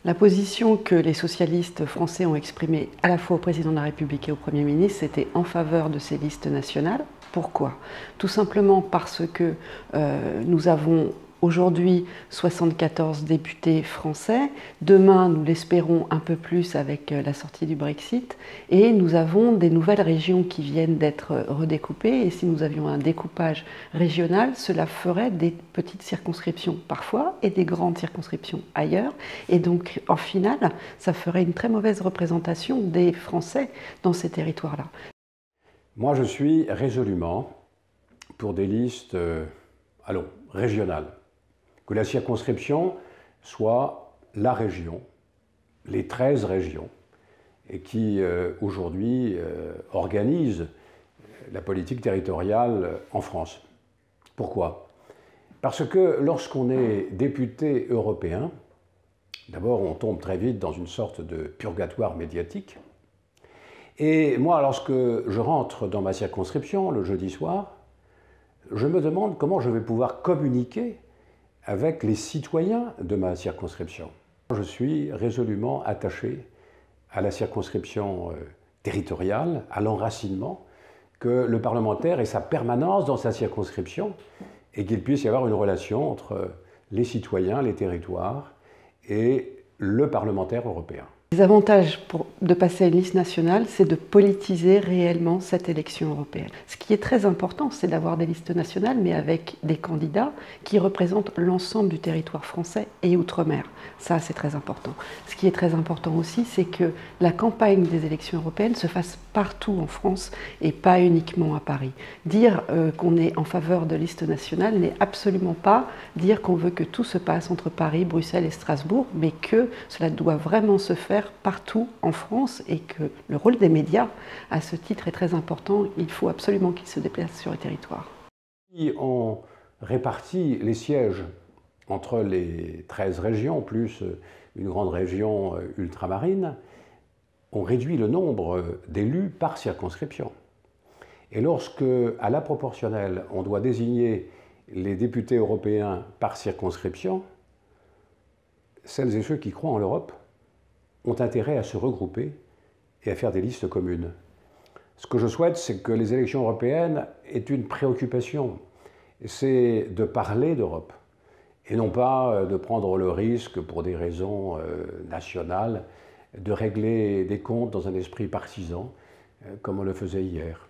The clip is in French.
La position que les socialistes français ont exprimée à la fois au président de la République et au Premier ministre, c'était en faveur de ces listes nationales. Pourquoi? Tout simplement parce que nous avons aujourd'hui 74 députés français. Demain, nous l'espérons un peu plus avec la sortie du Brexit. Et nous avons des nouvelles régions qui viennent d'être redécoupées. Et si nous avions un découpage régional, cela ferait des petites circonscriptions parfois et des grandes circonscriptions ailleurs. Et donc, en final, ça ferait une très mauvaise représentation des Français dans ces territoires-là. Moi, je suis résolument pour des listes régionales. Que la circonscription soit la région, les 13 régions, et qui aujourd'hui organisent la politique territoriale en France. Pourquoi? Parce que lorsqu'on est député européen, d'abord on tombe très vite dans une sorte de purgatoire médiatique. Et moi, lorsque je rentre dans ma circonscription le jeudi soir, je me demande comment je vais pouvoir communiquer avec les citoyens de ma circonscription. Je suis résolument attaché à la circonscription territoriale, à l'enracinement, que le parlementaire ait sa permanence dans sa circonscription et qu'il puisse y avoir une relation entre les citoyens, les territoires et le parlementaire européen. Les avantages de passer à une liste nationale, c'est de politiser réellement cette élection européenne. Ce qui est très important, c'est d'avoir des listes nationales, mais avec des candidats qui représentent l'ensemble du territoire français et outre-mer. Ça, c'est très important. Ce qui est très important aussi, c'est que la campagne des élections européennes se fasse partout en France et pas uniquement à Paris. Dire qu'on est en faveur de listes nationales n'est absolument pas dire qu'on veut que tout se passe entre Paris, Bruxelles et Strasbourg, mais que cela doit vraiment se faire partout en France et que le rôle des médias, à ce titre, est très important. Il faut absolument qu'ils se déplacent sur le territoire. Si on répartit les sièges entre les 13 régions, plus une grande région ultramarine, on réduit le nombre d'élus par circonscription. Et lorsque, à la proportionnelle, on doit désigner les députés européens par circonscription, celles et ceux qui croient en l'Europe ont intérêt à se regrouper et à faire des listes communes. Ce que je souhaite, c'est que les élections européennes aient une préoccupation, c'est de parler d'Europe, et non pas de prendre le risque, pour des raisons nationales, de régler des comptes dans un esprit partisan, comme on le faisait hier.